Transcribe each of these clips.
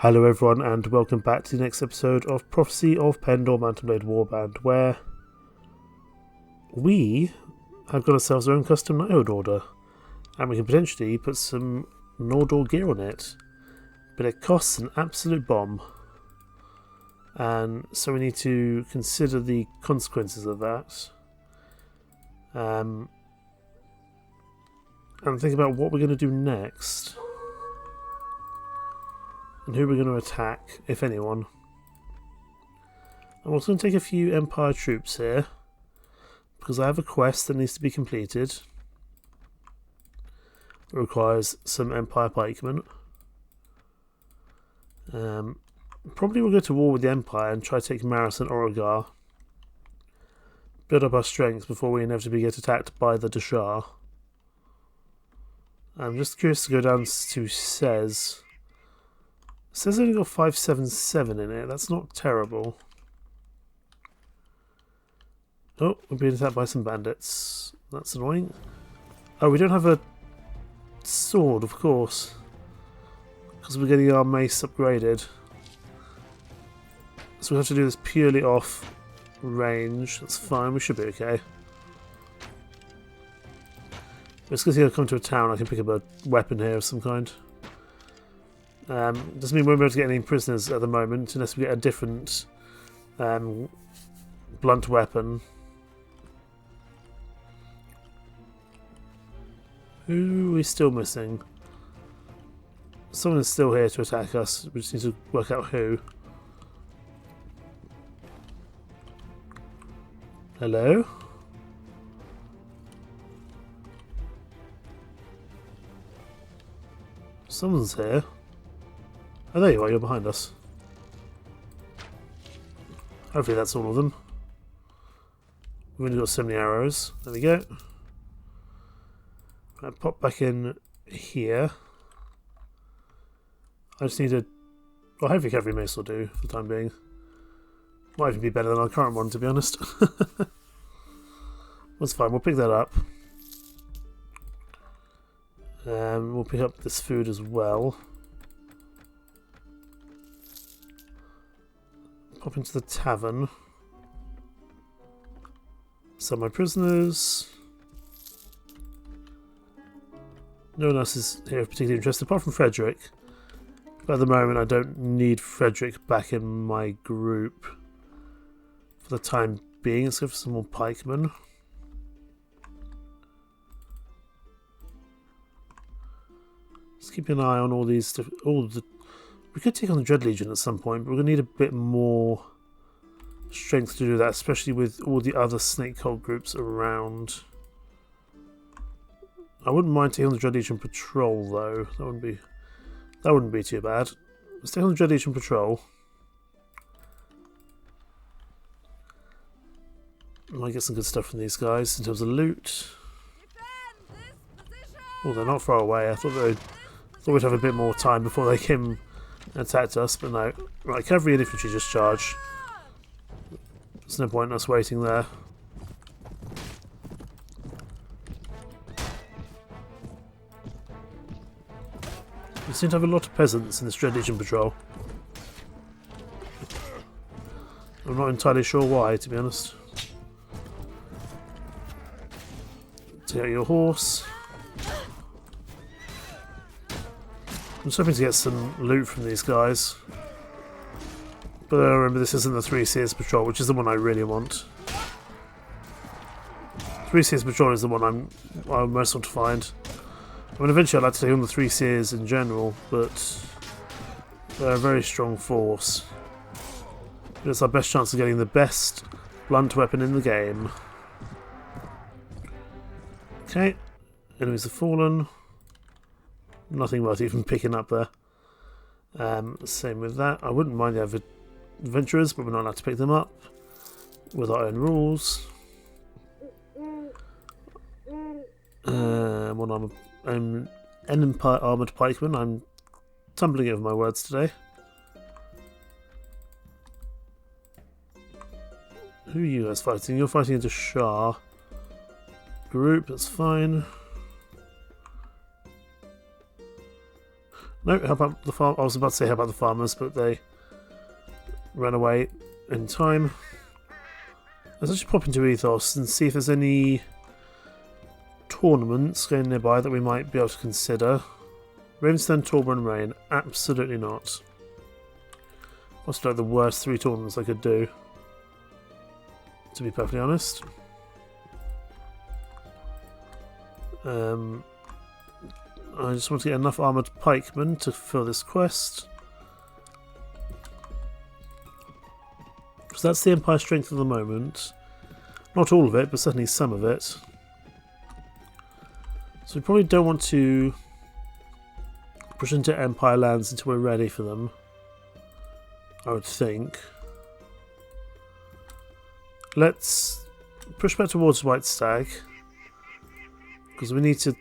Hello everyone and welcome back to the next episode of Prophecy of Pendor Mountain Blade Warband, where we have got ourselves our own custom knighthood order and we can potentially put some Nordor gear on it, but it costs an absolute bomb, and so we need to consider the consequences of that and think about what we're going to do next. And who we're going to attack, if anyone. I'm also going to take a few Empire troops here, because I have a quest that needs to be completed. It requires some Empire pikemen. Probably we'll go to war with the Empire and try to take Maras and Oregar. Build up our strength before we inevitably get attacked by the Dashar. I'm just curious to go down to Says. It says it's only got 577 in it. That's not terrible. Oh, we're being attacked by some bandits. That's annoying. Oh, we don't have a sword, of course, because we're getting our mace upgraded. So we have to do this purely off range. That's fine. We should be okay. Just because I come to a town, I can pick up a weapon here of some kind. Doesn't mean we won't be able to get any prisoners at the moment unless we get a different blunt weapon. Who are we still missing? Someone is still here to attack us. We just need to work out who. Hello? Someone's here. Oh, there you are, you're behind us. Hopefully that's all of them. We've only got so many arrows. There we go. Right, pop back in here. I just need a... Well, hopefully cavalry mace will do for the time being. Might even be better than our current one, to be honest. That's fine, we'll pick that up. We'll pick up this food as well. Pop into the tavern. Sell my prisoners. No one else is here particularly interested, apart from Frederick. But at the moment I don't need Frederick back in my group for the time being. Let's go for some more pikemen. Let's keep an eye on all these. We could take on the Dread Legion at some point, but we're going to need a bit more strength to do that, especially with all the other snake cult groups around. I wouldn't mind taking on the Dread Legion patrol though. That wouldn't be too bad. Let's take on the Dread Legion patrol. Might get some good stuff from these guys in terms of loot. Oh, they're not far away. I thought we'd have a bit more time before they came and attacked us, but no. Right, cavalry and infantry just charge. There's no point in us waiting there. We seem to have a lot of peasants in this Dread Legion patrol. I'm not entirely sure why, to be honest. Take out your horse. I'm just hoping to get some loot from these guys. But remember, this isn't the 3 Seers Patrol, which is the one I really want. 3 Seers Patrol is the one I most want to find. I mean, eventually I'd like to take on the 3 Seers in general, but they're a very strong force. It's our best chance of getting the best blunt weapon in the game. Okay, enemies have fallen. Nothing worth even picking up there. Same with that. I wouldn't mind the adventurers, but we're not allowed to pick them up with our own rules. An Empire armoured pikeman. I'm tumbling over my words today. Who are you guys fighting? You're fighting a Dashar group, that's fine. No, how about the farm? I was about to say how about the farmers, but they ran away in time. Let's actually pop into Ethos and see if there's any tournaments going nearby that we might be able to consider. Ravenstone, Torber and Rain. Absolutely not. What's like the worst 3 tournaments I could do, to be perfectly honest. I just want to get enough armoured pikemen to fill this quest. Because that's the Empire strength at the moment. Not all of it, but certainly some of it. So we probably don't want to push into Empire lands until we're ready for them, I would think. Let's push back towards White Stag, because we need to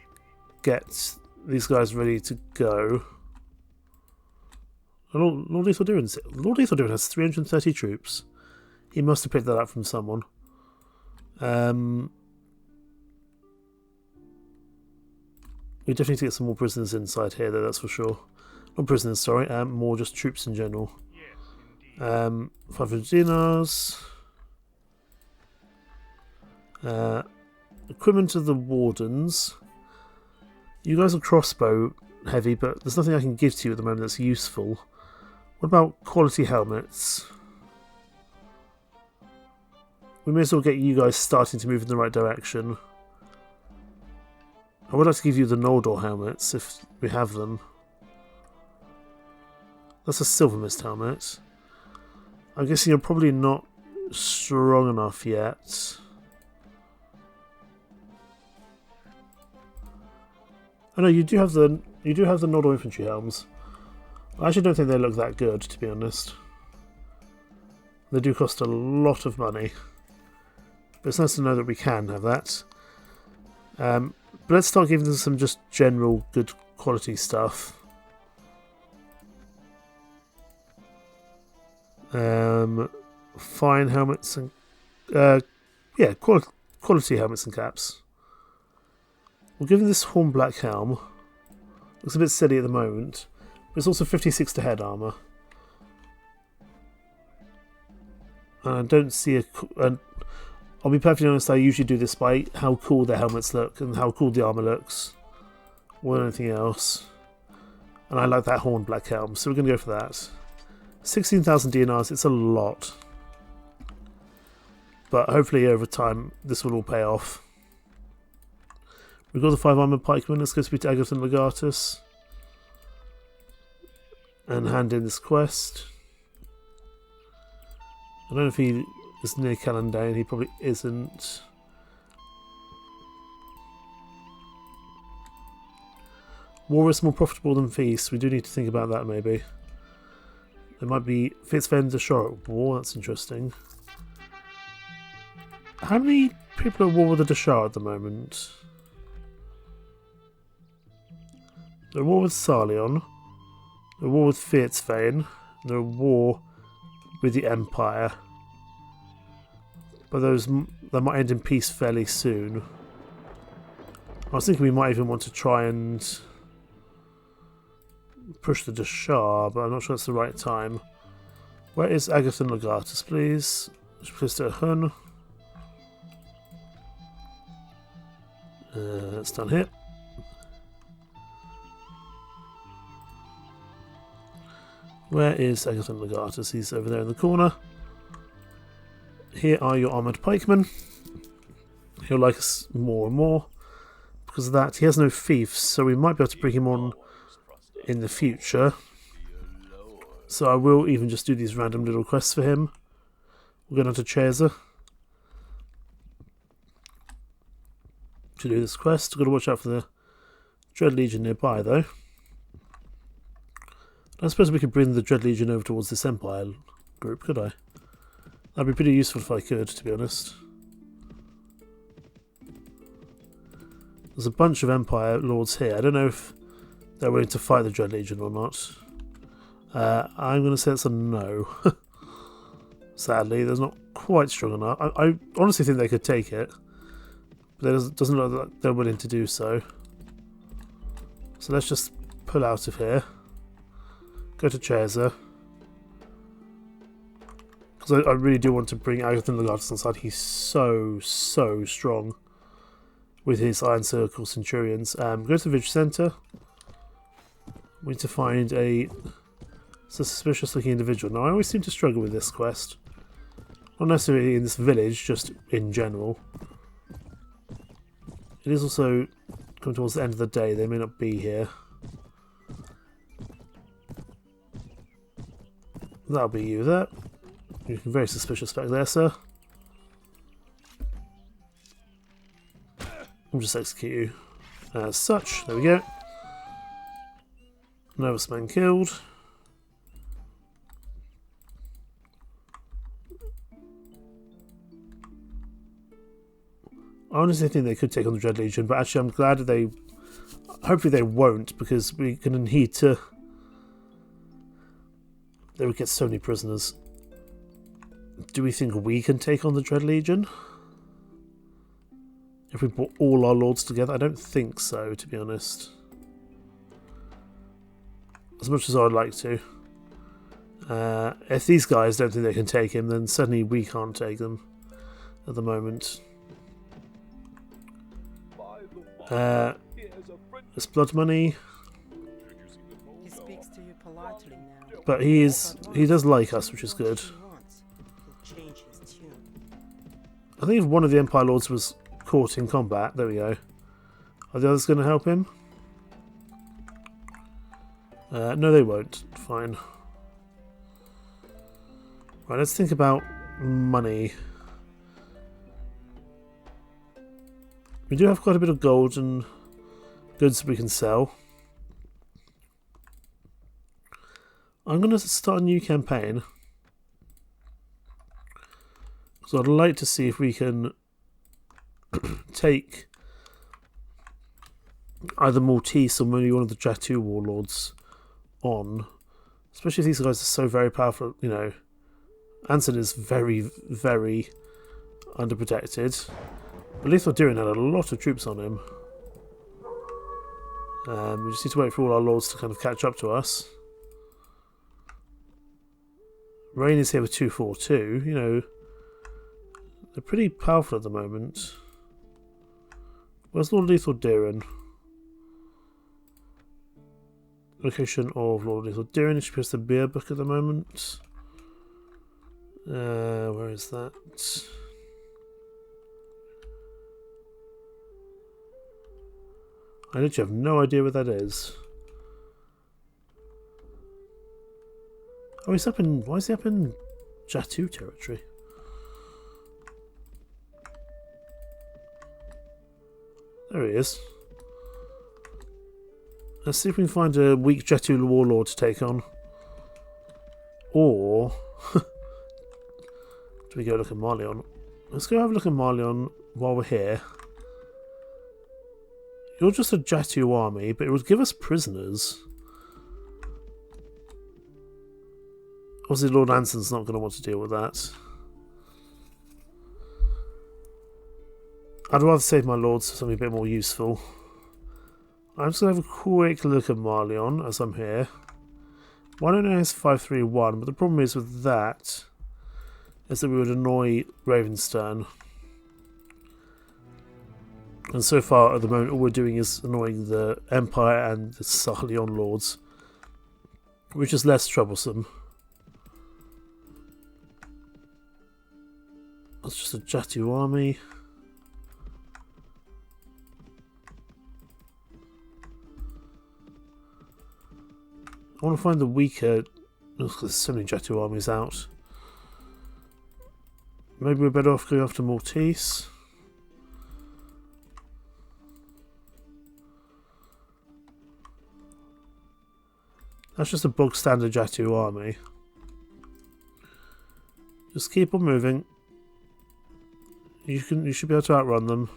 get these guys ready to go. Lord Huithril has 330 troops. He must have picked that up from someone. We definitely need to get some more prisoners inside here, though, that's for sure. Not prisoners, sorry, more just troops in general. 500 dinars. Equipment of the Wardens. You guys are crossbow heavy, but there's nothing I can give to you at the moment that's useful. What about quality helmets? We may as well get you guys starting to move in the right direction. I would like to give you the Noldor helmets, if we have them. That's a Silver Mist helmet. I'm guessing you're probably not strong enough yet. Oh no, you do have the Noldor infantry helms. I actually don't think they look that good, to be honest. They do cost a lot of money. But it's nice to know that we can have that. But let's start giving them some just general good quality stuff. Fine helmets and yeah, quality helmets and caps. We'll give them this horn black helm. Looks a bit silly at the moment, but it's also 56 to head armor. And I don't see I'll be perfectly honest, I usually do this by how cool their helmets look and how cool the armour looks, more than anything else. And I like that horn black helm, so we're going to go for that. 16,000 dinars, it's a lot. But hopefully over time this will all pay off. We've got the 5 armoured pikemen, let's go speak to Agathon Legatus and hand in this quest. I don't know if he is near Calendane, he probably isn't. War is more profitable than feast, we do need to think about that maybe. There might be Fitzfen de Shore at war, that's interesting. How many people are at war with the Deshar at the moment? They're at war with Sarleon, they're at war with Fitzfen, they're at war with the Empire. But that might end in peace fairly soon. I was thinking we might even want to try and push the Deshar, but I'm not sure that's the right time. Where is Agathon Legatus, please? Just at Hun. That's done here. Where is Agathon Legatus? He's over there in the corner. Here are your armoured pikemen. He'll like us more and more. Because of that, he has no fiefs, so we might be able to bring him on in the future. So I will even just do these random little quests for him. We're going to Chesa to do this quest. I've got to watch out for the Dread Legion nearby, though. I suppose we could bring the Dread Legion over towards this Empire group, could I? That'd be pretty useful if I could, to be honest. There's a bunch of Empire lords here. I don't know if they're willing to fight the Dread Legion or not. I'm going to say it's a no. Sadly, they're not quite strong enough. I honestly think they could take it. But it doesn't look like they're willing to do so. So let's just pull out of here. Go to Chaser. Because I really do want to bring Agathon Legatus on side. He's so strong with his Iron Circle Centurions. Go to the Village Centre. We need to find a suspicious looking individual. Now I always seem to struggle with this quest. Not necessarily in this village, just in general. It is also coming towards the end of the day. They may not be here. That'll be you there. You're very suspicious back there, sir. I'll just execute you as such. There we go. Nervous man killed. I honestly think they could take on the Dread Legion, but actually I'm glad that they... Hopefully they won't, because we're going to need to... They would get so many prisoners. Do we think we can take on the Dread Legion? If we brought all our lords together? I don't think so, to be honest. As much as I'd like to. If these guys don't think they can take him, then certainly we can't take them at the moment. It's blood money. He speaks to you politely now. But he does like us, which is good. I think if one of the Empire Lords was caught in combat, there we go. Are the others going to help him? No, they won't. Fine. Right, let's think about money. We do have quite a bit of gold and goods we can sell. I'm going to start a new campaign. So I'd like to see if we can take either Maltese or maybe one of the Jatu warlords on. Especially if these guys are so very powerful, you know. Anson is very underprotected. But Lethal Durin had a lot of troops on him. We just need to wait for all our lords to kind of catch up to us. Rain is here with 242, you know. They're pretty powerful at the moment. Where's Lord Lethal Durin? Location of Lord Lethal Durin. It should be the beer book at the moment. Where is that? I literally have no idea where that is. Oh, he's up in... Why is he up in Jatu territory? There he is. Let's see if we can find a weak Jatu warlord to take on. Or... do we go look at Marleon? Let's go have a look at Marleon while we're here. You're just a Jatu army, but it would give us prisoners. Obviously Lord Anson's not going to want to deal with that. I'd rather save my lords for something a bit more useful. I'm just going to have a quick look at Marleon as I'm here. 109 is 531, but the problem is with that is that we would annoy Ravenstern. And so far at the moment all we're doing is annoying the Empire and the Sarleon lords, which is less troublesome. That's just a Jatu army. I want to find the weaker... Oh, there's so many Jatu armies out. Maybe we're better off going after Maltese. That's just a bog standard Jatu army. Just keep on moving. You should be able to outrun them.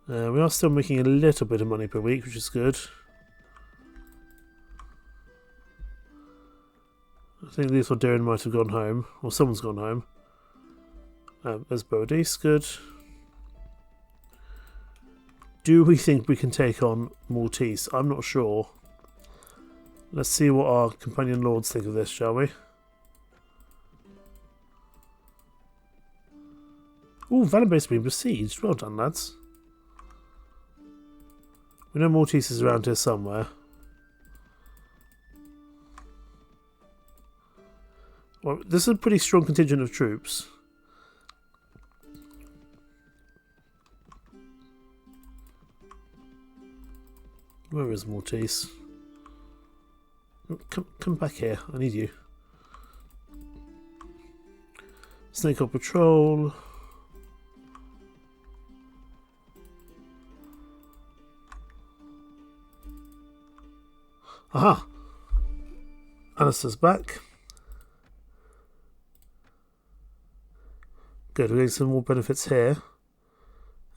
We are still making a little bit of money per week, which is good. I think Lethal Durin might have gone home, or someone's gone home. There's Bodis, good. Do we think we can take on Maltese? I'm not sure. Let's see what our companion lords think of this, shall we? Ooh, Valabase being besieged. Well done, lads. We know Maltese is around here somewhere. Well, this is a pretty strong contingent of troops. Where is Maltese? Come back here. I need you. Snakehawk Patrol. Aha! Alistair's back. Good, we're getting some more benefits here.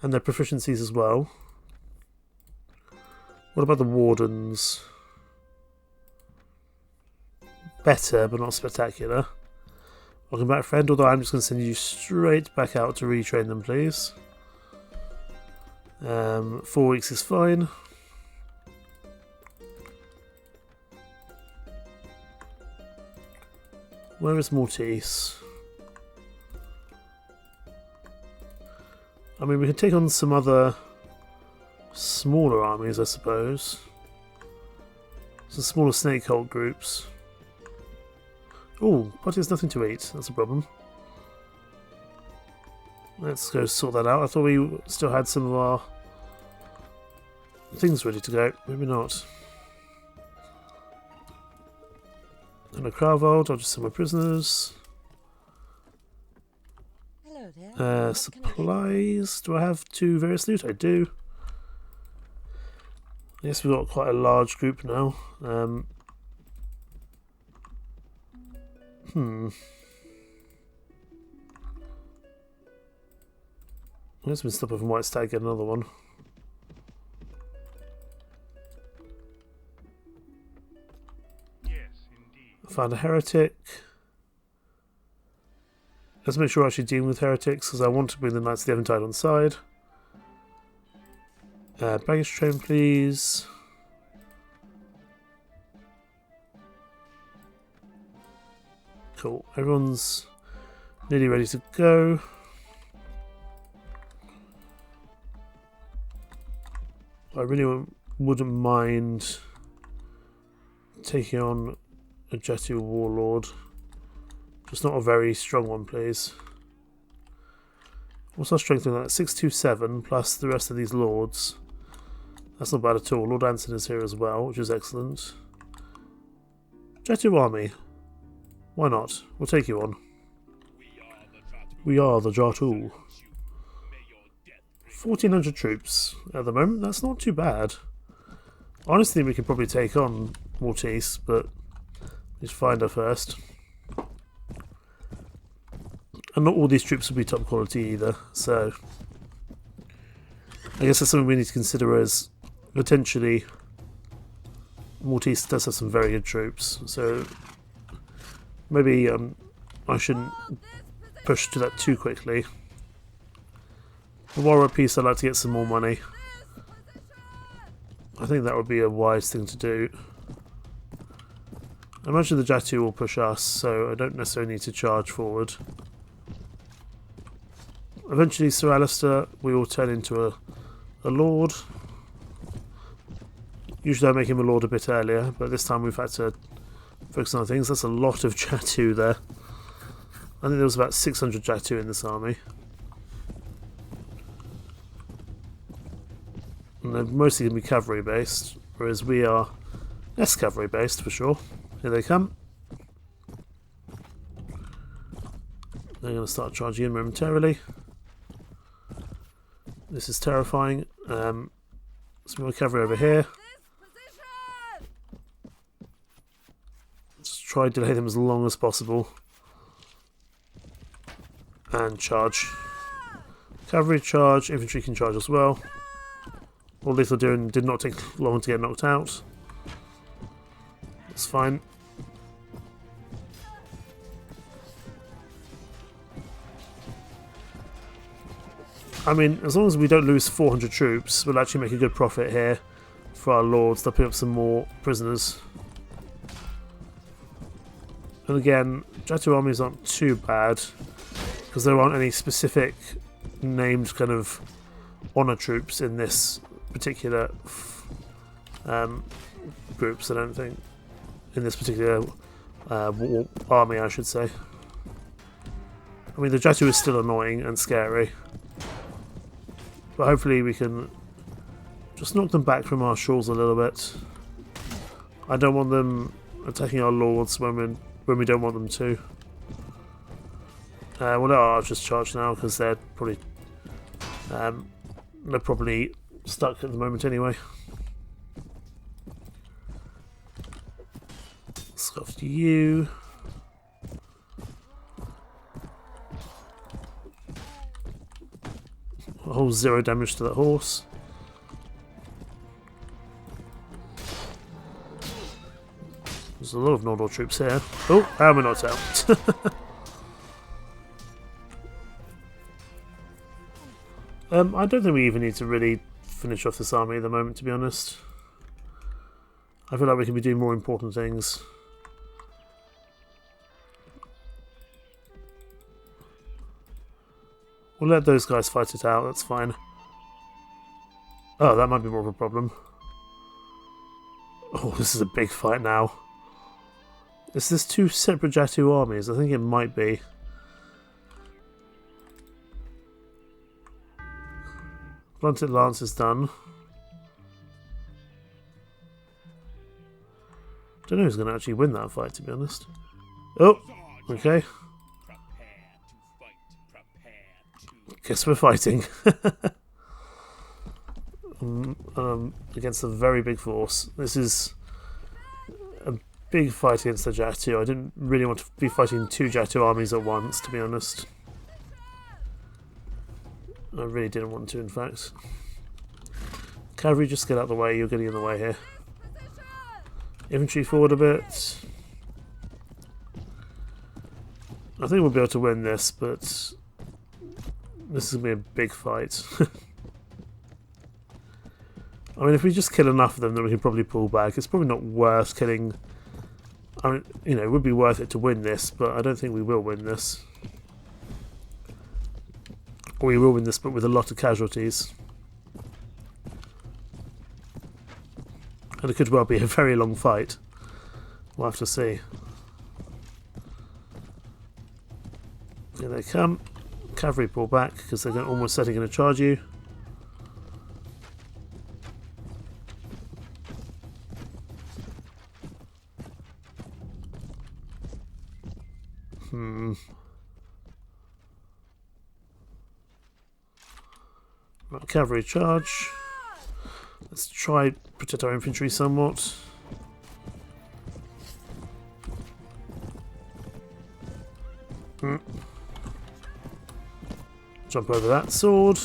And their proficiencies as well. What about the Wardens? Better, but not spectacular. Welcome back, friend, although I'm just going to send you straight back out to retrain them, please. 4 weeks is fine. Where is Maltese? I mean, we could take on some other smaller armies, I suppose. Some smaller snake cult groups. Oh, but there's nothing to eat. That's a problem. Let's go sort that out. I thought we still had some of our things ready to go. Maybe not. And a Kravald, I'll just send my prisoners. Hello there. Supplies. Do I have 2 various loot? I do. I guess we've got quite a large group now. Let's been stopping from White Stag, get another one. I found a heretic. Let's make sure we're actually dealing with heretics, because I want to bring the Knights of the Eventide on side. Baggage train, please. Cool. Everyone's nearly ready to go. I really wouldn't mind taking on a Jetu Warlord. Just not a very strong one, please. What's our strength on that? 627 plus the rest of these lords. That's not bad at all. Lord Anson is here as well, which is excellent. Jetu army. Why not? We'll take you on. We are the Jatu. 1,400 troops at the moment. That's not too bad. Honestly, we could probably take on Maltese, but let's find her first. And not all these troops will be top quality either, so I guess that's something we need to consider, as potentially Maltese does have some very good troops, so maybe I shouldn't push to that too quickly. The Warrior piece, I'd like to get some more money. I think that would be a wise thing to do. I imagine the Jatu will push us, so I don't necessarily need to charge forward. Eventually, Sir Alistair, we will turn into a lord. Usually I make him a lord a bit earlier, but this time we've had to focus on other things. That's a lot of Jatu there. I think there was about 600 Jatu in this army. And they're mostly going to be cavalry based, whereas we are less cavalry based for sure. Here they come. They're going to start charging in momentarily. This is terrifying. Some more cavalry over here. Let's try and delay them as long as possible. And charge. Cavalry charge, infantry can charge as well. All lethal doing did not take long to get knocked out. That's fine. I mean, as long as we don't lose 400 troops, we'll actually make a good profit here for our lords. They'll pick up some more prisoners. And again, Jatu armies aren't too bad, because there aren't any specific named kind of honour troops in this particular groups, I don't think. In this particular army, I should say. I mean, the Jatu is still annoying and scary, but hopefully we can just knock them back from our shores a little bit. I don't want them attacking our lords when we don't want them to. We'll let our archers charge now because they're probably stuck at the moment anyway. Scuff to you. A whole 0 damage to that horse. There's a lot of Nordor troops here. Oh, and we're knocked out. I don't think we even need to really finish off this army at the moment, to be honest. I feel like we can be doing more important things. We'll let those guys fight it out, that's fine. Oh, that might be more of a problem. Oh, this is a big fight now. Is this 2 separate Jatu armies? I think it might be. Blunted Lance is done. Don't know who's going to actually win that fight, to be honest. Oh, okay. Guess we're fighting. Against a very big force. This is a big fight against the Jatu. I didn't really want to be fighting 2 Jatu armies at once, to be honest. I really didn't want to, in fact. Cavalry, just get out of the way. You're getting in the way here. Infantry forward a bit. I think we'll be able to win this, but this is going to be a big fight. I mean, if we just kill enough of them, then we can probably pull back. It's probably not worth killing. I mean, you know, it would be worth it to win this, but I don't think we will win this. Or we will win this, but with a lot of casualties. And it could well be a very long fight. We'll have to see. Here they come. Cavalry pull back because they're almost certainly going to charge you. Right, cavalry charge. Let's try protect our infantry somewhat. Jump over that sword.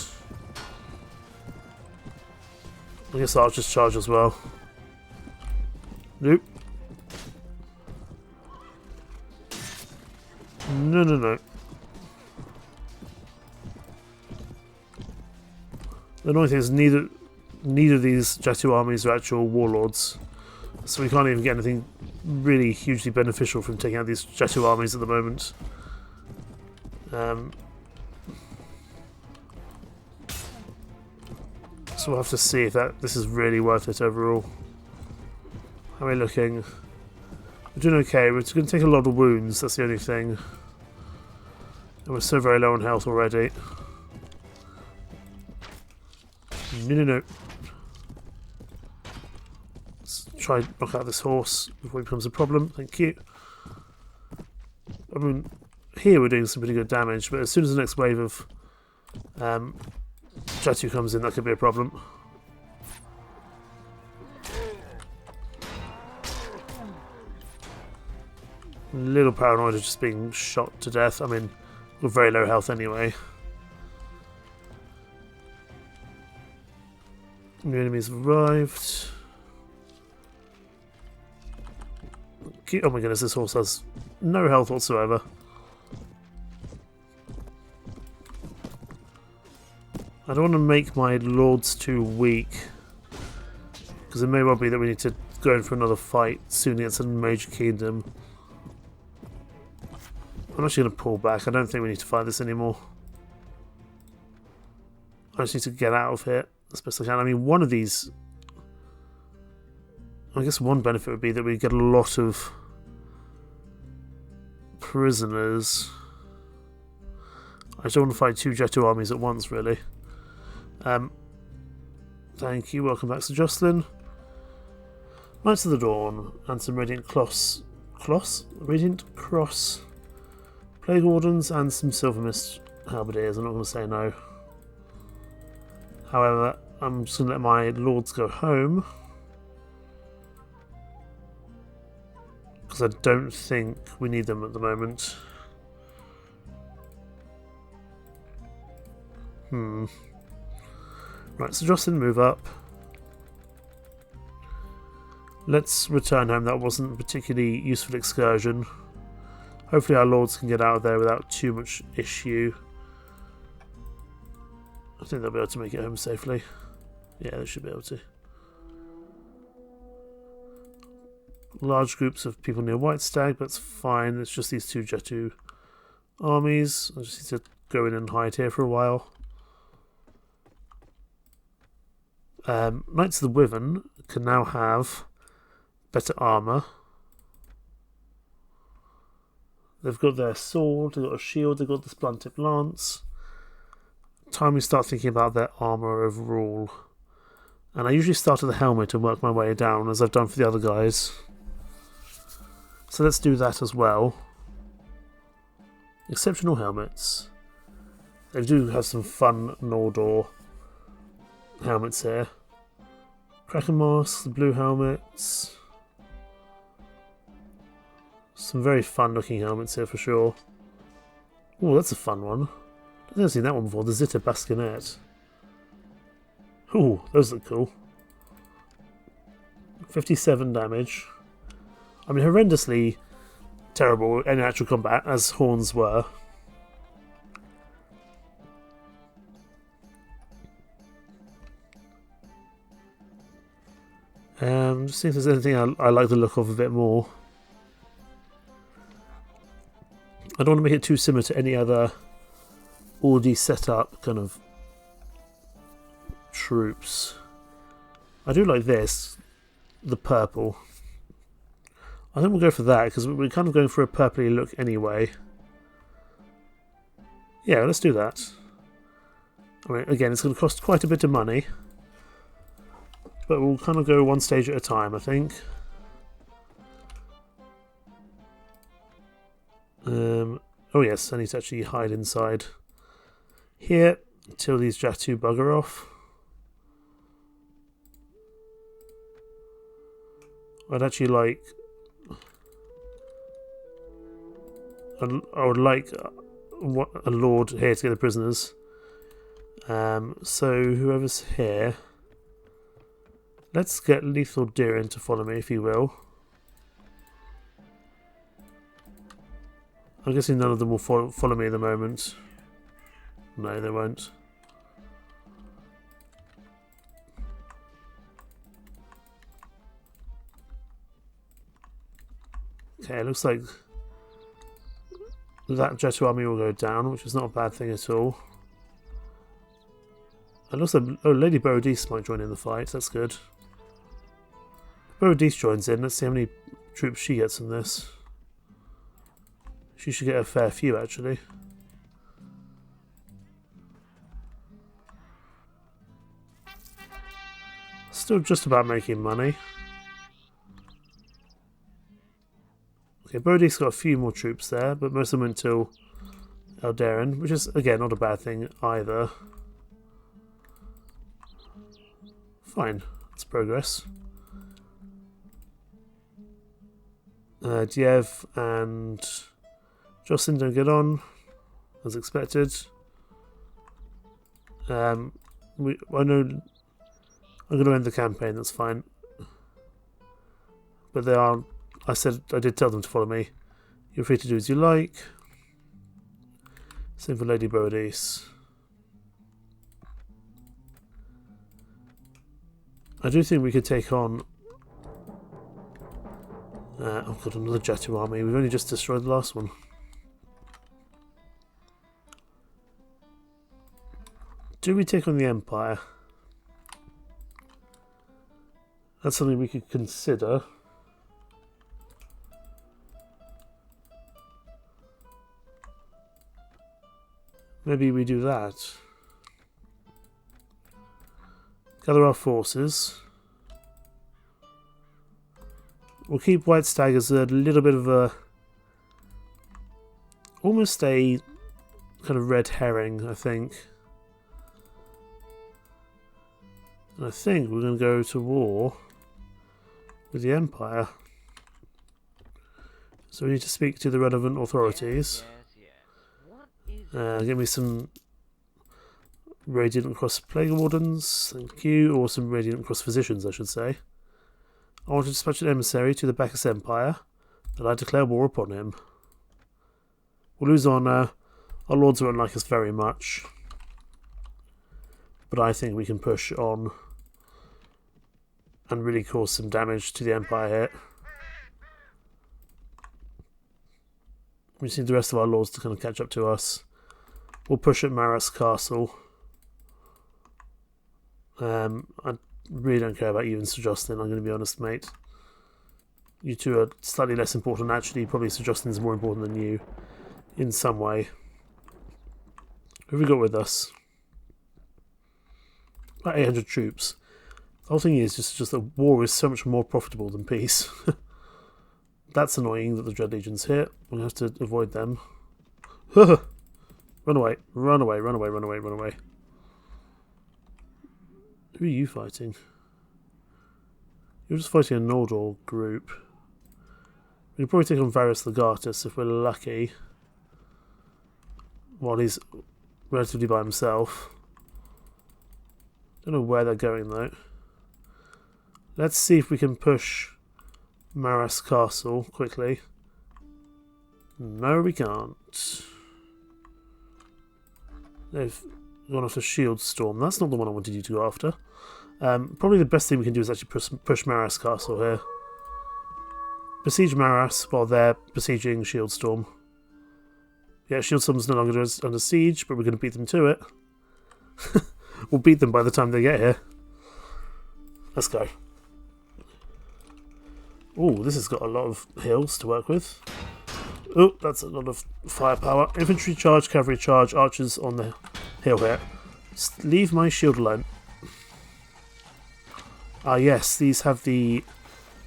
I guess I'll just charge as well. Nope. No, no, no. The annoying thing is neither of these Jatu armies are actual warlords, so we can't even get anything really hugely beneficial from taking out these Jatu armies at the moment. So we'll have to see if this is really worth it overall. How are we looking? We're doing okay. We're going to take a lot of wounds, that's the only thing. And we're so very low on health already. No, no, no. Let's try and knock out this horse before it becomes a problem. Thank you. I mean, here we're doing some pretty good damage, but as soon as the next wave of Jatu comes in, that could be a problem. A little paranoid of just being shot to death. I mean, we're very low health anyway. New enemies have arrived. Oh my goodness, this horse has no health whatsoever. I don't want to make my lords too weak, because it may well be that we need to go in for another fight soon against a major kingdom. I'm actually going to pull back. I don't think we need to fight this anymore. I just need to get out of here as best I can. I mean, one of these... I guess one benefit would be that we get a lot of prisoners. I just don't want to fight 2 Jetu armies at once, really. Thank you. Welcome back, Sir Jocelyn. Knights of the Dawn and some Radiant Cross. Radiant Cross Plague Wardens and some Silver Mist Halberdiers. I'm not going to say no. However, I'm just going to let my lords go home, because I don't think we need them at the moment. Right, so Jocelyn, move up. Let's return home. That wasn't a particularly useful excursion. Hopefully our lords can get out of there without too much issue. I think they'll be able to make it home safely. Yeah, they should be able to. Large groups of people near White Stag, that's fine. It's just these 2 Jetu armies. I just need to go in and hide here for a while. Knights of the Wyvern can now have better armour. They've got their sword, they've got a shield, they've got the splint-tipped lance. Time we start thinking about their armour overall. And I usually start at the helmet and work my way down, as I've done for the other guys. So let's do that as well. Exceptional helmets. They do have some fun Noldor helmets here. Kraken masks, the blue helmets. Some very fun looking helmets here for sure. Oh, that's a fun one. I've never seen that one before, the Zitter Bascinet. Ooh, those look cool. 57 damage. I mean, horrendously terrible in actual combat, as horns were. Just see if there's anything I like the look of a bit more. I don't want to make it too similar to any other already set up kind of troops. I do like this, the purple. I think we'll go for that because we're kind of going for a purpley look anyway. Yeah, let's do that. I mean, again, it's going to cost quite a bit of money, but we'll kind of go one stage at a time, I think. Oh yes, I need to actually hide inside here until these Jetu bugger off. I'd actually like... I would like a lord here to get the prisoners. So whoever's here, let's get Lethal Deerin to follow me, if you will. I'm guessing none of them will follow me at the moment. No, they won't. Okay, it looks like that Jetu army will go down, which is not a bad thing at all. And also, oh, Lady Borodis might join in the fight, that's good. If Borodis joins in, let's see how many troops she gets from this. She should get a fair few, actually. Still just about making money. Okay, Bodhi's got a few more troops there, but most of them until Eldarin, which is, again, not a bad thing either. Fine, that's progress. Diev and Jocelyn don't get on, as expected. I know I'm going to end the campaign, that's fine. But they are... I did tell them to follow me. You're free to do as you like. Same for Lady Borodis. I do think we could take on... oh god, another Jetu army. We've only just destroyed the last one. Do we take on the Empire? That's something we could consider. Maybe we do that. Gather our forces. We'll keep White Stag as a little bit of a... almost a kind of red herring, I think. And I think we're going to go to war with the Empire. So we need to speak to the relevant authorities. Give me some Radiant Cross Plague Wardens, thank you, or some Radiant Cross Physicians, I should say. I want to dispatch an emissary to the Baccus Empire, and I declare war upon him. We'll lose honour, our lords won't like us very much, but I think we can push on and really cause some damage to the Empire here. We just need the rest of our lords to kind of catch up to us. We'll push at Maras Castle. I really don't care about you and Sir Justin, I'm going to be honest, mate. You two are slightly less important. Actually, probably Sir Justin's more important than you in some way. Who have we got with us? About 800 troops. The whole thing is just that war is so much more profitable than peace. That's annoying that the Dread Legion's here. We're going to have to avoid them. Run away, run away, run away, run away, run away. Who are you fighting? You're just fighting a Nordor group. We can probably take on Varus Legatus if we're lucky. While he's relatively by himself. Don't know where they're going though. Let's see if we can push Maras Castle quickly. No, we can't. They've gone off a shield storm. That's not the one I wanted you to go after. Probably the best thing we can do is actually push Maras Castle here. Besiege Maras while they're besieging Shieldstorm. Yeah, Shieldstorm's no longer under siege, but we're going to beat them to it. We'll beat them by the time they get here. Let's go. Oh, this has got a lot of hills to work with. Oh, that's a lot of firepower. Infantry charge, cavalry charge, archers on the hill here. Just leave my shield alone. Ah yes, these have the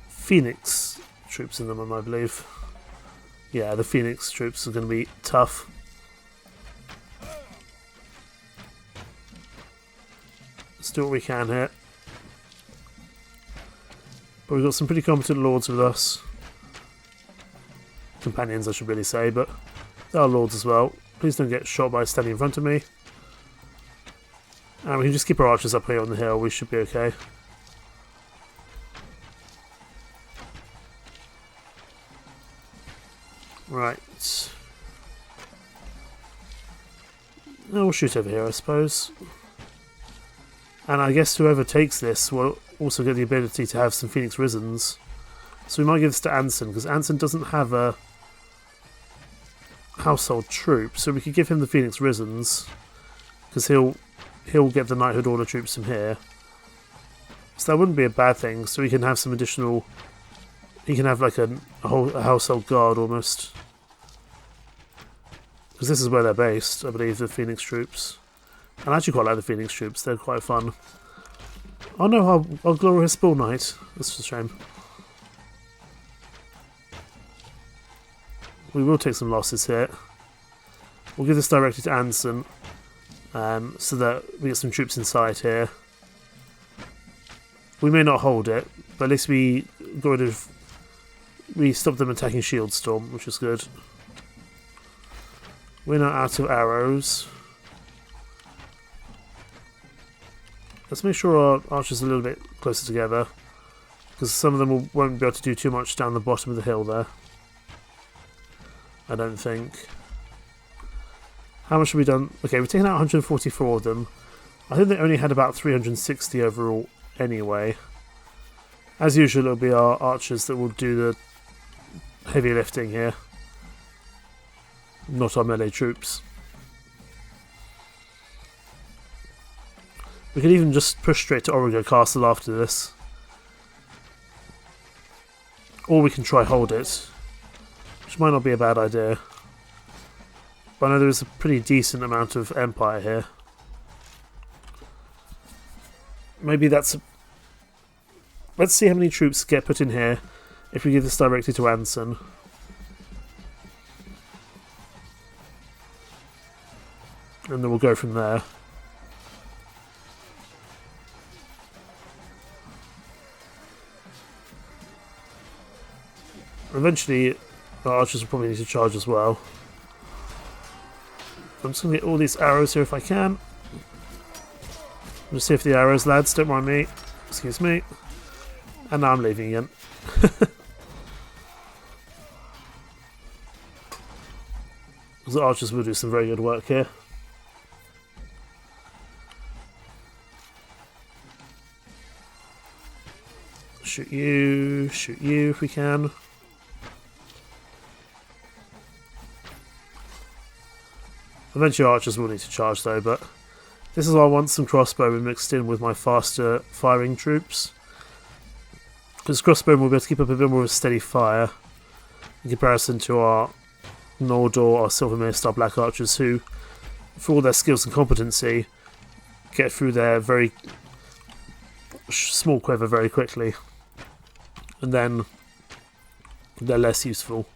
Phoenix troops in them, I believe. Yeah, the Phoenix troops are going to be tough. Let's do what we can here. But we've got some pretty competent lords with us. Companions, I should really say, but they are lords as well. Please don't get shot by standing in front of me. And we can just keep our archers up here on the hill, we should be okay. Right. Now we'll shoot over here, I suppose. And I guess whoever takes this will also get the ability to have some Phoenix Risens. So we might give this to Anson, because Anson doesn't have a household troop, so we could give him the Phoenix Risens, because he'll get the Knighthood Order troops from here. So that wouldn't be a bad thing, so he can have some additional... He can have like a household guard almost. Because this is where they're based, I believe, the Phoenix troops. And I actually quite like the Phoenix troops, they're quite fun. Oh no, our glorious Bull Knight. That's a shame. We will take some losses here. We'll give this directly to Anson, so that we get some troops inside here. We may not hold it, but at least we got rid of... We stopped them attacking Shieldstorm, which is good. We're now out of arrows. Let's make sure our archers are a little bit closer together, because some of them won't be able to do too much down the bottom of the hill there. I don't think. How much have we done? Okay, we've taken out 144 of them. I think they only had about 360 overall anyway. As usual, it'll be our archers that will do the heavy lifting here, not our melee troops. We could even just push straight to Oregar Castle after this. Or we can try hold it, which might not be a bad idea. But I know there is a pretty decent amount of Empire here. Maybe that's... Let's see how many troops get put in here if we give this directly to Anson. And then we'll go from there. Eventually, our archers will probably need to charge as well. I'm just going to get all these arrows here if I can. Just see if the arrows, lads, don't mind me. Excuse me. And now I'm leaving again. The archers will do some very good work here. Shoot you if we can. Eventually archers will need to charge though, but this is why I want some crossbowmen mixed in with my faster firing troops. Because crossbowmen will be able to keep up a bit more of a steady fire in comparison to our Noldor, our Silvermist, our Black Archers, who, for all their skills and competency, get through their very small quiver very quickly. And then they're less useful.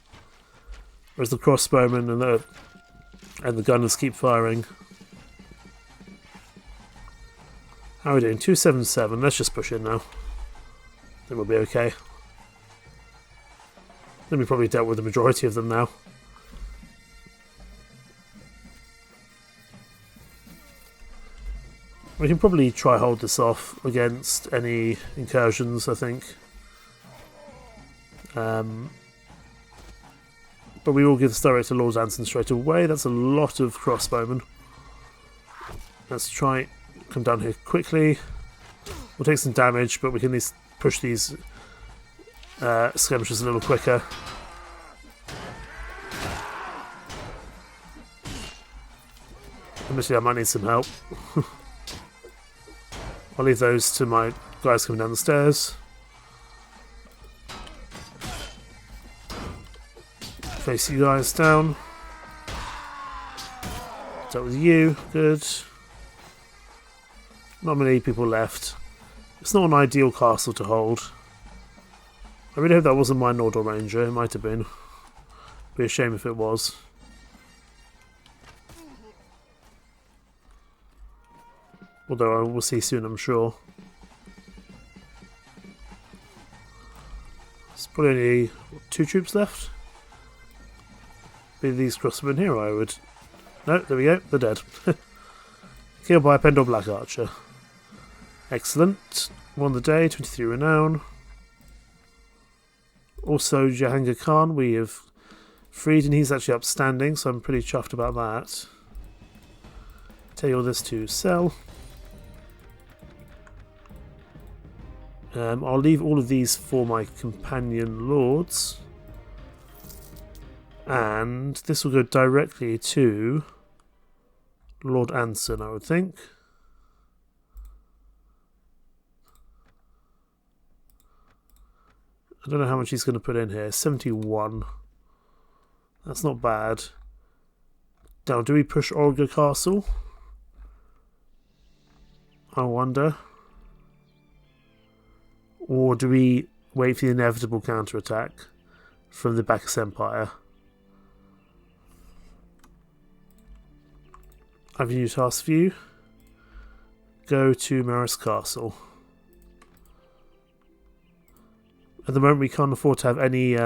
Whereas the crossbowmen and the gunners keep firing. How are we doing? 277. Let's just push in now. Then we'll be okay. Then we probably dealt with the majority of them now. We can probably try hold this off against any incursions, I think. But we will give this direct to Lord Anson straight away. That's a lot of crossbowmen. Let's try come down here quickly. We'll take some damage, but we can at least push these skirmishers a little quicker. Admittedly, I might need some help. I'll leave those to my guys coming down the stairs. Face you guys down. That was you. Good. Not many people left. It's not an ideal castle to hold. I really hope that wasn't my Noldor Ranger. It might have been. Be a shame if it was. Although we'll see soon, I'm sure. There's probably only 2 troops left. Be these crossbowmen here, I would. No, there we go. They're dead. Killed by a Pendor Black Archer. Excellent. Won the day. 23 renown. Also, Jahangir Khan we have freed, and he's actually upstanding, so I'm pretty chuffed about that. Tell you all this to sell. I'll leave all of these for my companion lords. And this will go directly to Lord Anson, I would think. I don't know how much he's going to put in here. 71. That's not bad. Now, do we push Oregar Castle? I wonder. Or do we wait for the inevitable counterattack from the Baccus Empire? I've used task view. Go to Maras Castle. At the moment we can't afford to have any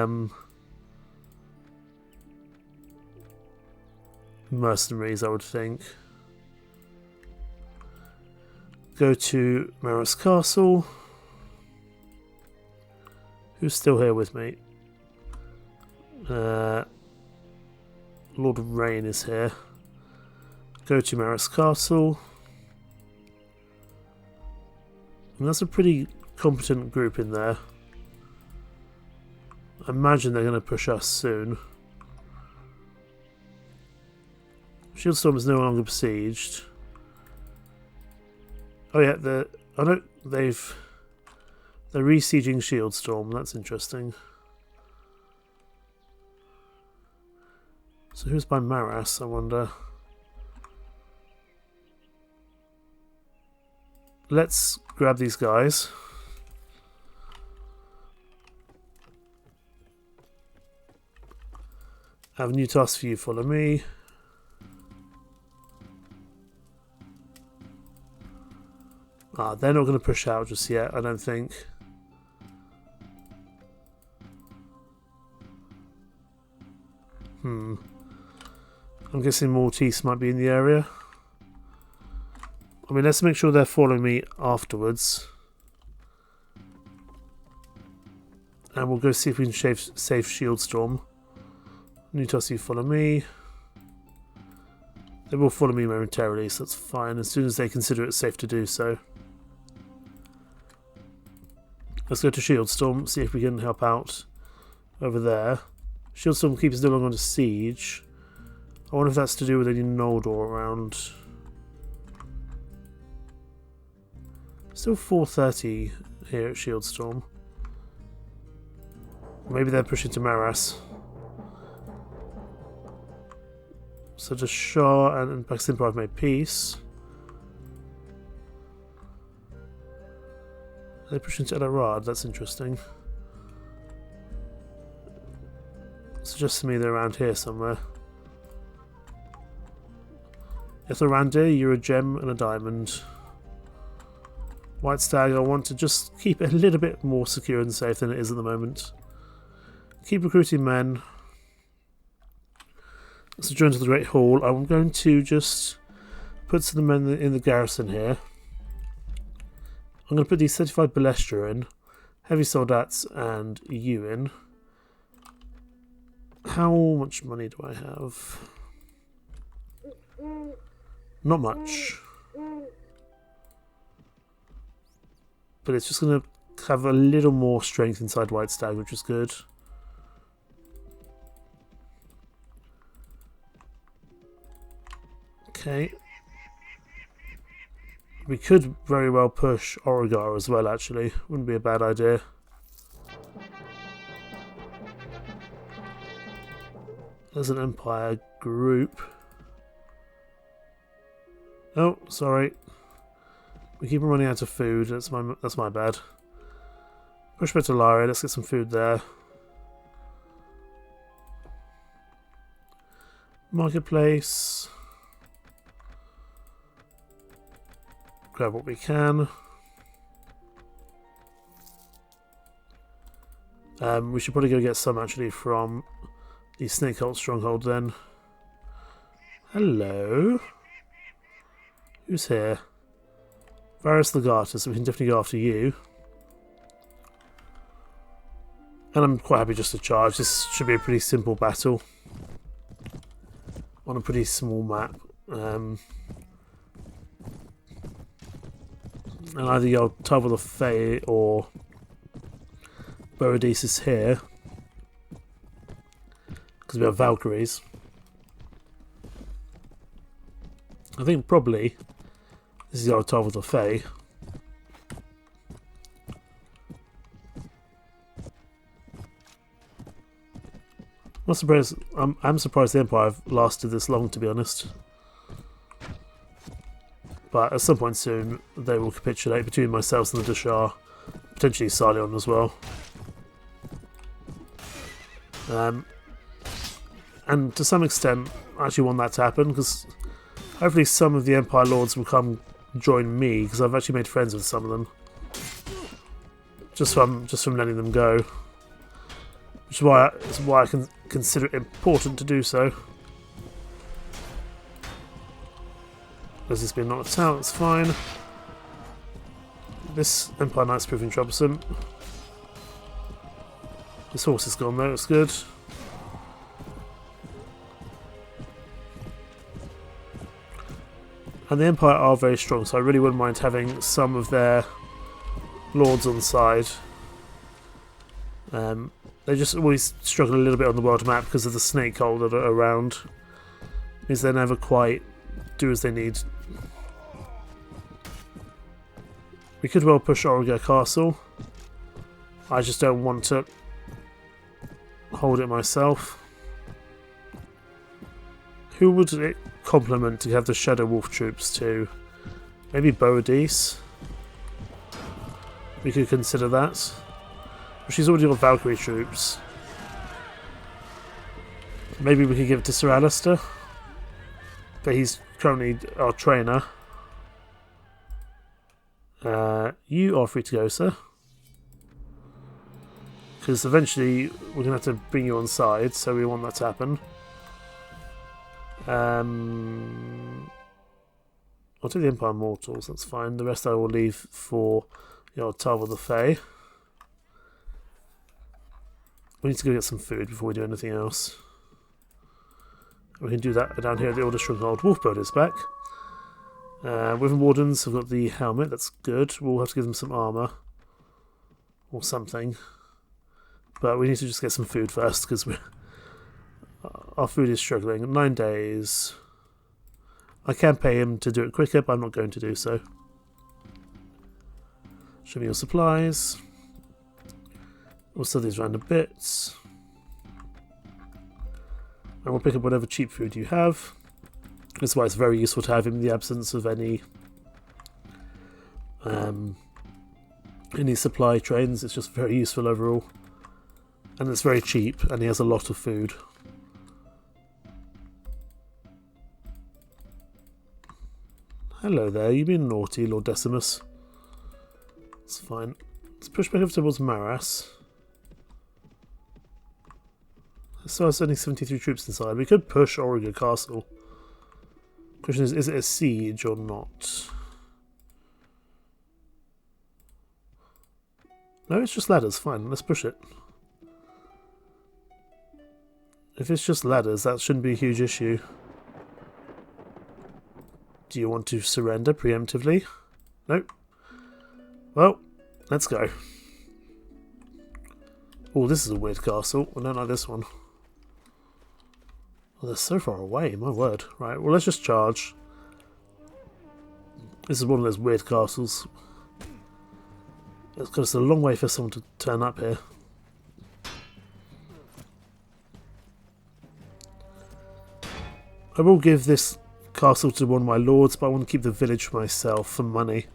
mercenaries, I would think. Go to Maras Castle. Who's still here with me? Lord of Rain is here. Go to Maras Castle. And that's a pretty competent group in there. I imagine they're going to push us soon. Shieldstorm is no longer besieged. Oh yeah, they're re-sieging Shieldstorm. That's interesting. So who's by Maras, I wonder? Let's grab these guys. I have a new task for you, follow me. They're not going to push out just yet, I don't think. I'm guessing Maltese might be in the area. I mean, let's make sure they're following me afterwards. And we'll go see if we can save Shieldstorm. New task, you follow me. They will follow me momentarily, so that's fine, as soon as they consider it safe to do so. Let's go to Shieldstorm, see if we can help out over there. Shieldstorm keeps no longer under siege. I wonder if that's to do with any Noldor around. Still 430 here at Shieldstorm. Maybe they're pushing to Maras. So just Shah and Baccus Empire have made peace. They're pushing to Elarad, that's interesting. Suggests to me they're around here somewhere. If they're around here, you're a gem and a diamond. White Stag, I want to just keep it a little bit more secure and safe than it is at the moment. Keep recruiting men. Let's adjourn to the Great Hall. I'm going to just put some men in the garrison here. I'm going to put these 35 Balestra in, heavy soldats and you in. How much money do I have? Not much. But it's just going to have a little more strength inside White Stag, which is good. Okay. We could very well push Oregar as well, actually. Wouldn't be a bad idea. There's an Empire group. Oh, sorry. We keep running out of food. That's my bad. Push back to Lara. Let's get some food there. Marketplace. Grab what we can. We should probably go get some actually from the Snake Cult stronghold then. Hello. Who's here? Varus Legata, so we can definitely go after you. And I'm quite happy just to charge. This should be a pretty simple battle on a pretty small map. And either you'll Tavo the Fae or Borodis is here because we have Valkyries. I think probably this is our Tavo the Fae. I'm surprised the Empire have lasted this long, to be honest. But at some point soon, they will capitulate between myself and the Dashar. Potentially Salion as well. And to some extent, I actually want that to happen, because hopefully some of the Empire Lords will come join me, because I've actually made friends with some of them. Just from letting them go. Which is why I can consider it important to do so. Has this been knocked out? It's fine. This Empire Knight's proving troublesome. This horse is gone though, it's good. And the Empire are very strong, so I really wouldn't mind having some of their lords on side. They just always struggle a little bit on the world map because of the snake hole that are around. Means they never quite do as they need. We could well push Oregar Castle. I just don't want to hold it myself. Who would it complement to have the Shadow Wolf troops to? Maybe Boadicea? We could consider that. She's already got Valkyrie troops. Maybe we could give it to Sir Alistair. But he's currently our trainer. You are free to go, sir. Because eventually we're going to have to bring you on side, so we want that to happen. I'll do the Empire Mortals, that's fine. The rest I will leave for your Tarvel the Fae. We need to go get some food before we do anything else. We can do that down here at the Order Stronghold. Wolfbird is back. Wyvern Wardens have got the helmet, that's good. We'll have to give them some armour. Or something. But we need to just get some food first, because our food is struggling. 9 days. I can pay him to do it quicker, but I'm not going to do so. Show me your supplies. We'll sell these random bits. And we'll pick up whatever cheap food you have. That's why it's very useful to have him in the absence of any supply trains. It's just very useful overall. And it's very cheap, and he has a lot of food. Hello there, you've been naughty, Lord Decimus. It's fine. Let's push back over towards Maras. So there's only 73 troops inside. We could push Oregar Castle. Question is it a siege or not? No, it's just ladders. Fine, let's push it. If it's just ladders, that shouldn't be a huge issue. Do you want to surrender preemptively? Nope. Well, let's go. Oh, this is a weird castle. I don't like this one. Oh, they're so far away, my word. Right, well, let's just charge. This is one of those weird castles. It's got us a long way for someone to turn up here. I will give this castle to one of my lords, but I want to keep the village for myself for money.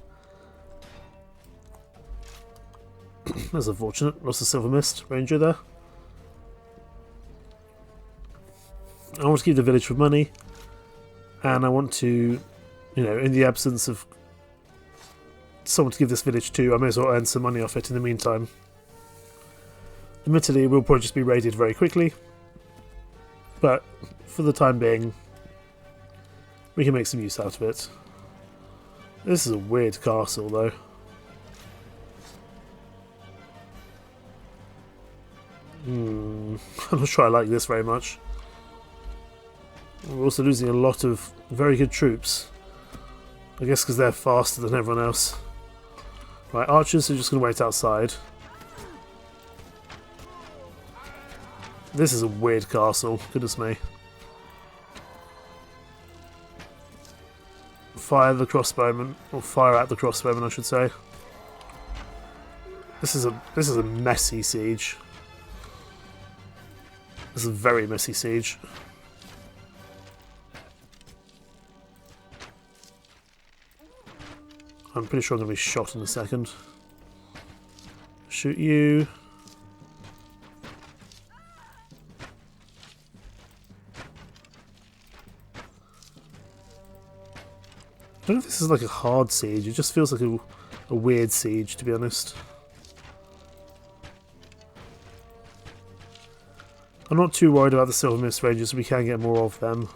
That's unfortunate. Lost the Silver Mist Ranger there. I want to keep the village for money, and I want to, you know, in the absence of someone to give this village to, I may as well earn some money off it in the meantime. Admittedly, it will probably just be raided very quickly, but for the time being, we can make some use out of it. This is a weird castle, though. I'm not sure I like this very much. We're also losing a lot of very good troops. I guess because they're faster than everyone else. Right, archers are just going to wait outside. This is a weird castle, goodness me. Fire the crossbowmen, or fire at the crossbowmen, I should say. This is a messy siege. This is a very messy siege. I'm pretty sure I'm going to be shot in a second. Shoot you. I don't know if this is like a hard siege, it just feels like a weird siege, to be honest. I'm not too worried about the Silver Mist Rangers, we can get more of them.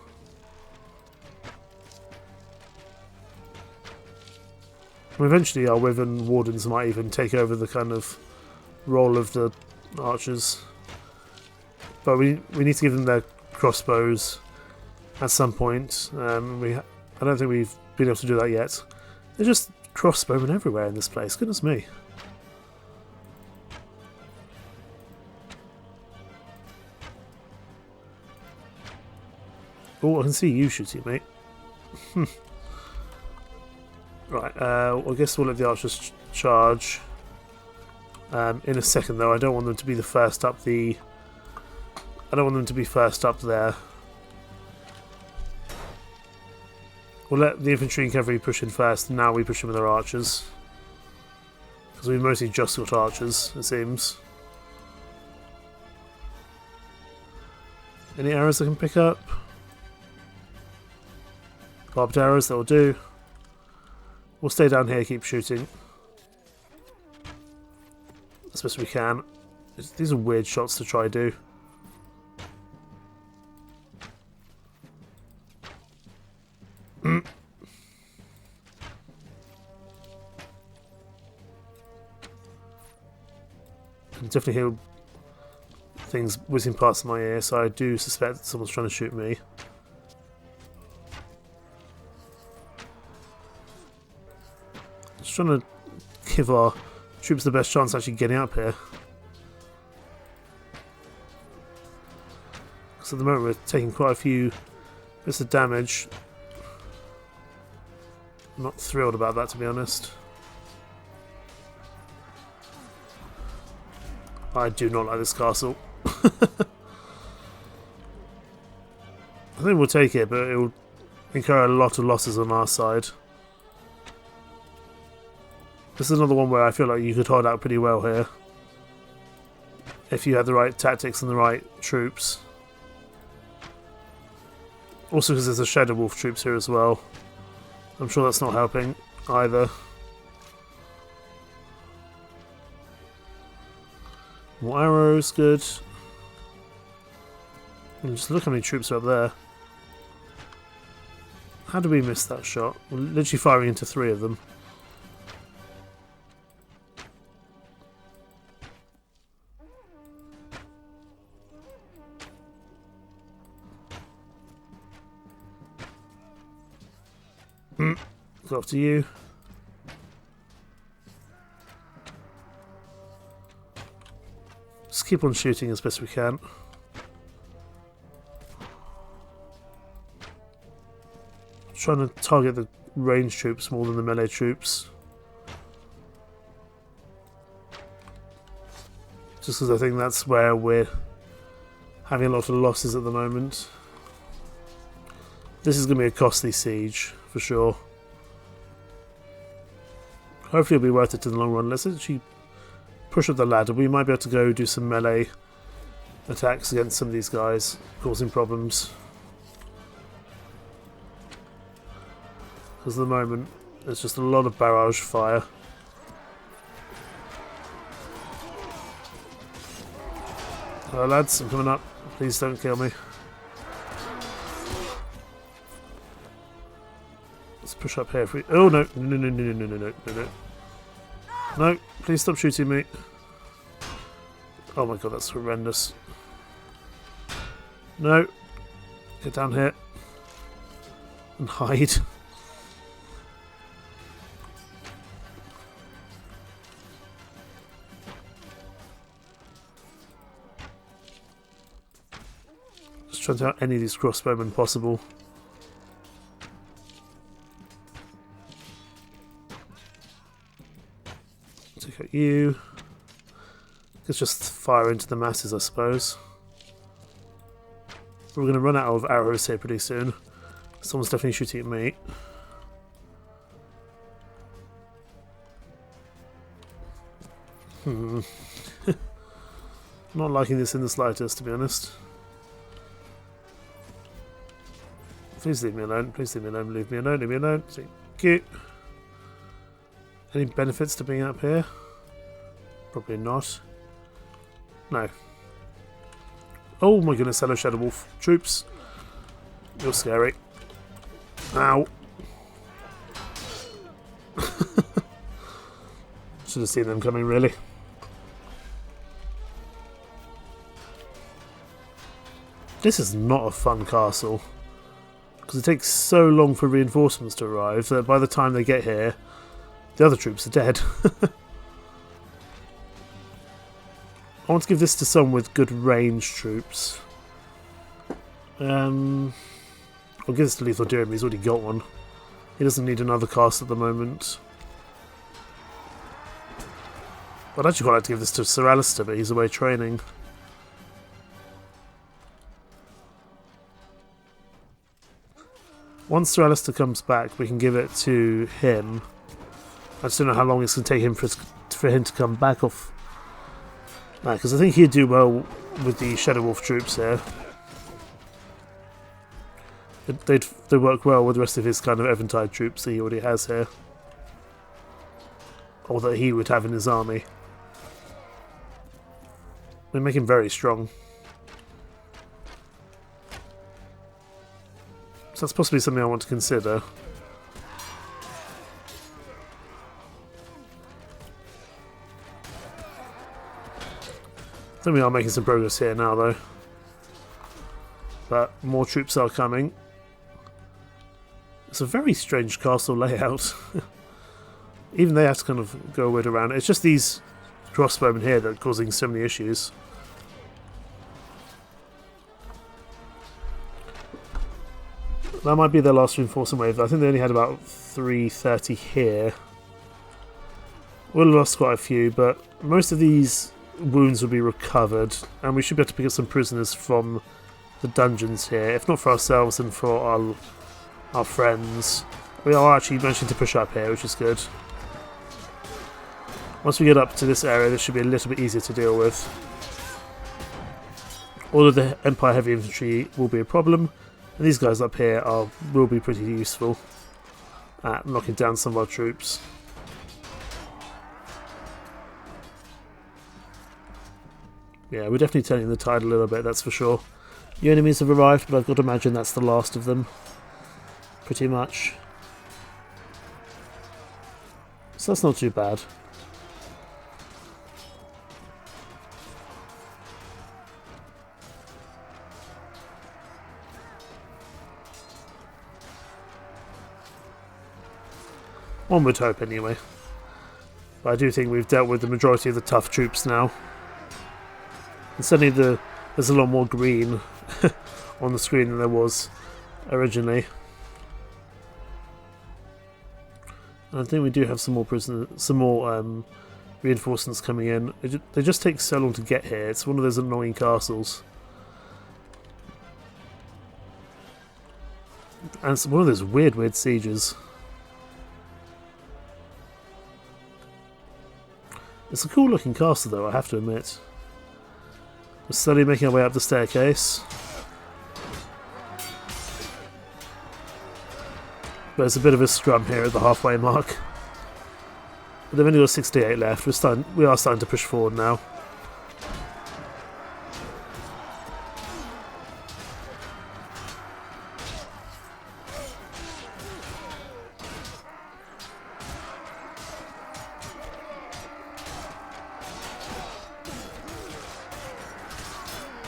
And eventually our Wyvern Wardens might even take over the kind of role of the archers. But we need to give them their crossbows at some point. I don't think we've been able to do that yet. There's just crossbowmen everywhere in this place, goodness me. Oh, I can see you shooting, mate. Right, well, I guess we'll let the archers charge. In a second, though, I don't want them to be the first up the... I don't want them to be first up there. We'll let the infantry and cavalry push in first, and now we push in with our archers. Because we've mostly just got archers, it seems. Any arrows I can pick up? Barbed arrows, that'll do. We'll stay down here, keep shooting. As best we can. These are weird shots to try do. I can definitely hear things whizzing past my ear, so I do suspect that someone's trying to shoot me. Just trying to give our troops the best chance of actually getting up here. Because at the moment we're taking quite a few bits of damage. I'm not thrilled about that, to be honest. I do not like this castle. I think we'll take it, but it will incur a lot of losses on our side. This is another one where I feel like you could hold out pretty well here. If you had the right tactics and the right troops. Also because there's a Shadow Wolf troops here as well. I'm sure that's not helping either. More arrows, good. And just look how many troops are up there. How did we miss that shot? We're literally firing into 3 of them. Go after you. Just keep on shooting as best we can. Trying to target the range troops more than the melee troops. Just because I think that's where we're having a lot of losses at the moment. This is going to be a costly siege, for sure. Hopefully it'll be worth it in the long run. Let's actually push up the ladder. We might be able to go do some melee attacks against some of these guys, causing problems. Because at the moment, there's just a lot of barrage fire. Hello lads, I'm coming up. Please don't kill me. Let's push up here if we... Oh no, no, no, no, no, no, no, no, no, no. No, please stop shooting me. Oh my god, that's horrendous. No. Get down here. And hide. Just trying to out any of these crossbowmen possible. Take out you. Let's just fire into the masses, I suppose. We're going to run out of arrows here pretty soon. Someone's definitely shooting at me. Not liking this in the slightest, to be honest. Please leave me alone. Please leave me alone. Leave me alone. Leave me alone. Thank you. Any benefits to being up here? Probably not. No. Oh my goodness, hello Shadow Wolf. Troops. You're scary. Ow. Should have seen them coming, really. This is not a fun castle. Because it takes so long for reinforcements to arrive that by the time they get here, the other troops are dead. I want to give this to someone with good range troops. I'll give this to Lethal Deer, he's already got one. He doesn't need another cast at the moment. I'd actually quite like to give this to Sir Alistair, but he's away training. Once Sir Alistair comes back, we can give it to him. I just don't know how long it's going to take him for him to come back off. Because I think he'd do well with the Shadow Wolf troops here. They'd work well with the rest of his kind of Eventide troops that he already has here. Or that he would have in his army. They make him very strong. So that's possibly something I want to consider. I think we are making some progress here now though. But more troops are coming. It's a very strange castle layout. Even they have to kind of go a bit around. It's just these crossbowmen here that are causing so many issues. That might be their last reinforcement wave. I think they only had about 330 here. We'll have lost quite a few, but most of these wounds will be recovered, and we should be able to pick up some prisoners from the dungeons here. If not for ourselves, then for our friends. We are actually managing to push up here, which is good. Once we get up to this area, this should be a little bit easier to deal with. All of the Empire heavy infantry will be a problem, and these guys up here will be pretty useful at knocking down some of our troops. Yeah, we're definitely turning the tide a little bit, that's for sure. The enemies have arrived, but I've got to imagine that's the last of them. Pretty much. So that's not too bad. One would hope, anyway. But I do think we've dealt with the majority of the tough troops now. And certainly there's a lot more green on the screen than there was originally. And I think we do have some more reinforcements coming in. They just take so long to get here. It's one of those annoying castles. And it's one of those weird sieges. It's a cool looking castle though, I have to admit. We're slowly making our way up the staircase. But it's a bit of a scrum here at the halfway mark. But they've only got 68 left. We are starting to push forward now.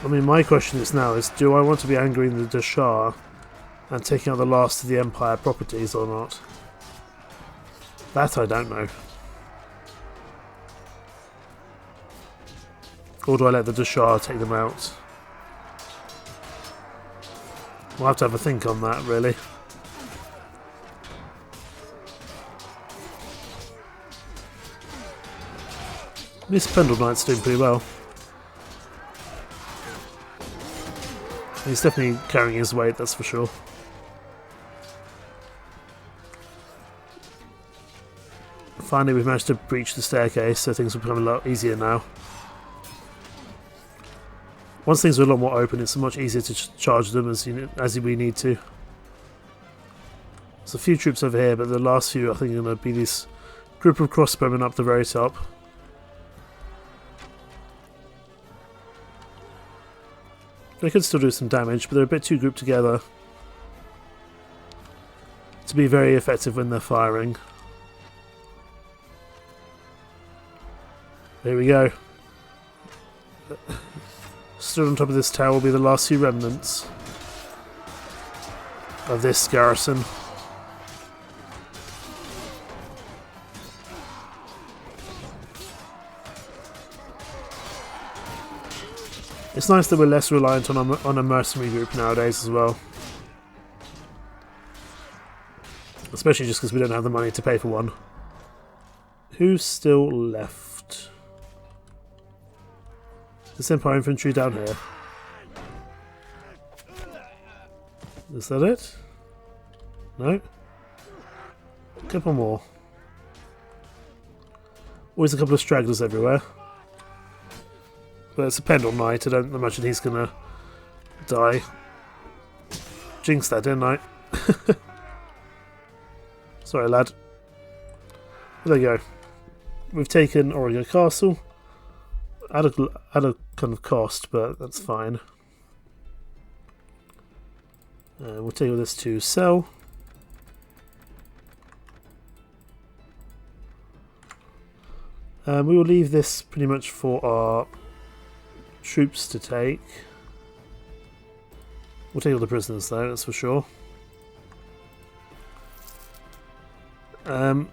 I mean, my question is now do I want to be angering the Dashar and taking out the last of the Empire properties or not? That I don't know. Or do I let the Dashar take them out? We'll have to have a think on that, really. This Pendor Knight's doing pretty well. He's definitely carrying his weight, that's for sure. Finally we've managed to breach the staircase, so things will become a lot easier now. Once things are a lot more open, it's much easier to charge them as we need to. There's a few troops over here, but the last few I think are going to be this group of crossbowmen up the very top. They could still do some damage, but they're a bit too grouped together to be very effective when they're firing. There we go. Stood on top of this tower will be the last few remnants of this garrison. It's nice that we're less reliant on a mercenary group nowadays as well. Especially just because we don't have the money to pay for one. Who's still left? This Empire infantry down here. Is that it? No? A couple more. Always a couple of stragglers everywhere. But it's a Pendor Knight, I don't imagine he's gonna die. Jinxed that, didn't I? Sorry, lad. There you go. We've taken Oregar Castle. At a kind of cost, but that's fine. We'll take all this to sell. We will leave this pretty much for our troops to take. We'll take all the prisoners though, that's for sure. Who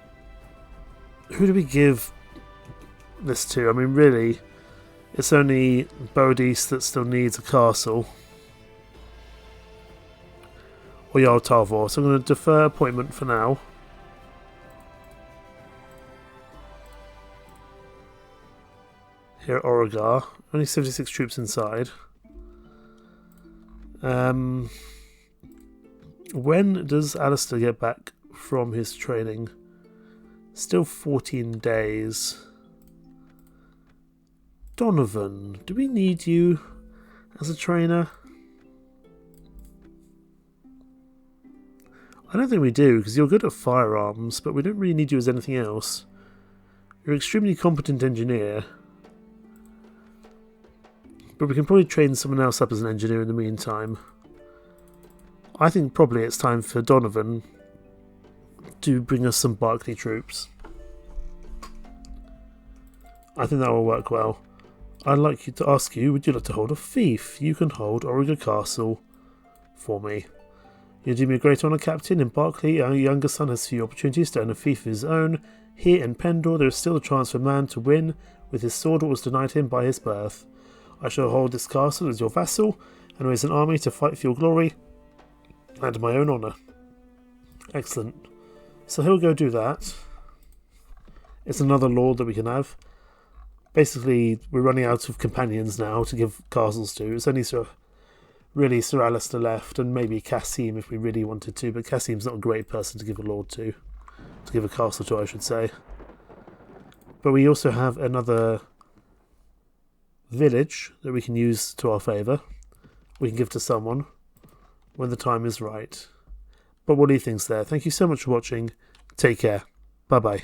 do we give this to? I mean, really, it's only Bodis that still needs a castle. Or Jarl Tarvor, so I'm going to defer appointment for now. Here at Oregar, only 76 troops inside. When does Alistair get back from his training? Still 14 days. Donovan, do we need you as a trainer? I don't think we do, because you're good at firearms, but we don't really need you as anything else. You're an extremely competent engineer. But we can probably train someone else up as an engineer in the meantime. I think probably it's time for Donovan to bring us some Barclay troops. I think that will work well. I'd like you to ask you, would you like to hold a fief? You can hold Oregar Castle for me. You do me a great honour, Captain. In Barclay, our younger son has few opportunities to earn a fief of his own. Here in Pendor, there is still a chance for a man to win with his sword what was denied him by his birth. I shall hold this castle as your vassal, and raise an army to fight for your glory and my own honour. Excellent. So he'll go do that. It's another lord that we can have. Basically, we're running out of companions now to give castles to. It's only Sir Alistair left, and maybe Cassim if we really wanted to, but Cassim's not a great person to give a lord to give a castle to, I should say. But we also have another village that we can use to our favour. We can give to someone when the time is right. But what do you think's there? Thank you so much for watching. Take care. Bye bye.